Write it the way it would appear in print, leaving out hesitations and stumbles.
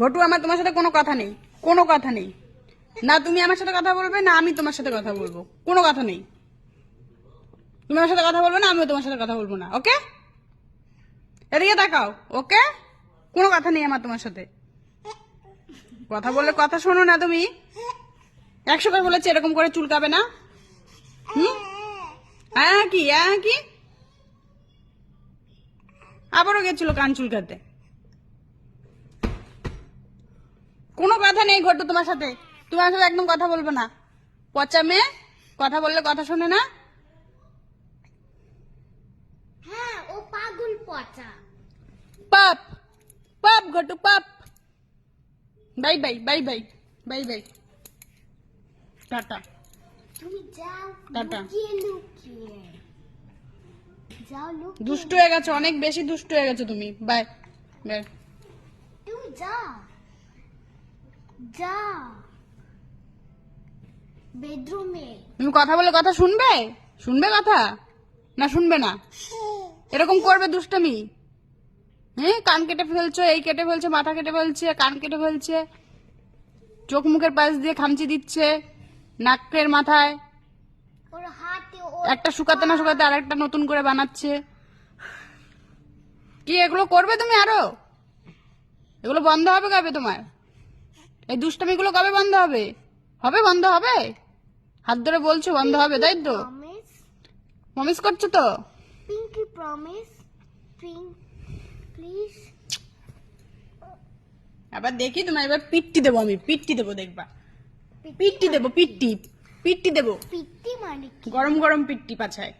ঘটু, আমার তোমার সাথে কোনো কথা নেই, কোনো কথা নেই। না তুমি আমার সাথে কথা বলবে, না আমি তোমার সাথে কথা বলবো, কোনো কথা নেই। তুমি আমার সাথে কথা বলবে না, আমিও তোমার সাথে কথা বলবো না, ওকে? এদিকে তাকাও, ওকে? কোনো কথা নেই আমার তোমার সাথে। কথা বললে কথা শোনো না তুমি। 100 বার বলেছে এরকম করে চুলকাবে না। হ্যাঁ কি, হ্যাঁ কি, আবারও গেছিল কান চুলকাতে। কোনো কথা নেই ঘটু তোমার সাথে, তোমার সাথে একদম কথা বলবো না। পচা মেয়ে, কথা বললে কথা শোনে না। হ্যাঁ, ও পাগল পচা। পাপ পাপ ঘটু পাপ। Bye bye bye bye bye bye, tata. তুমি যাও টাটা। লুকিয়ে লুকিয়ে যাও, লুকিয়ে দুষ্টু হয়ে গেছো, অনেক বেশি দুষ্টু হয়ে গেছো তুমি। Bye bye. তুমি যাও, যাও বেডরুমে। তুমি কথা বলে কথা শুনবে, শুনবে কথা না শুনবে না? এরকম করবে দুষ্টমি? হ্যাঁ, কান কেটে ফেলছো, এই কেটে ফেলছে, মাথা কেটে ফেলছে, কান কেটে ফেলছে, চোখ মুখের পাশ দিয়ে খামচি দিচ্ছে, নাকের মাথায় ওর হাতে একটা শুকাতে না শুকাতে আর একটা নতুন করে বানাচ্ছে। কি এগুলো করবে তুমি আরো? এগুলো বন্ধ হবে কবে তোমার? এই দুষ্টমিগুলো কবে বন্ধ হবে? হবে, বন্ধ হবে? হাত ধরে বলছো বন্ধ হবে, তাই তো? প্রমিস, প্রমিস করছো তো? Pinky promise, please. আবার দেখি তোমার এবার পিট্টি দেবো, আমি পিট্টি দেবো, দেখবা। পিট্টি দেবো, পিট্টি পিট্টি দেবো, পিত্তি মানে কি? গরম গরম পিট্টি পাছায়।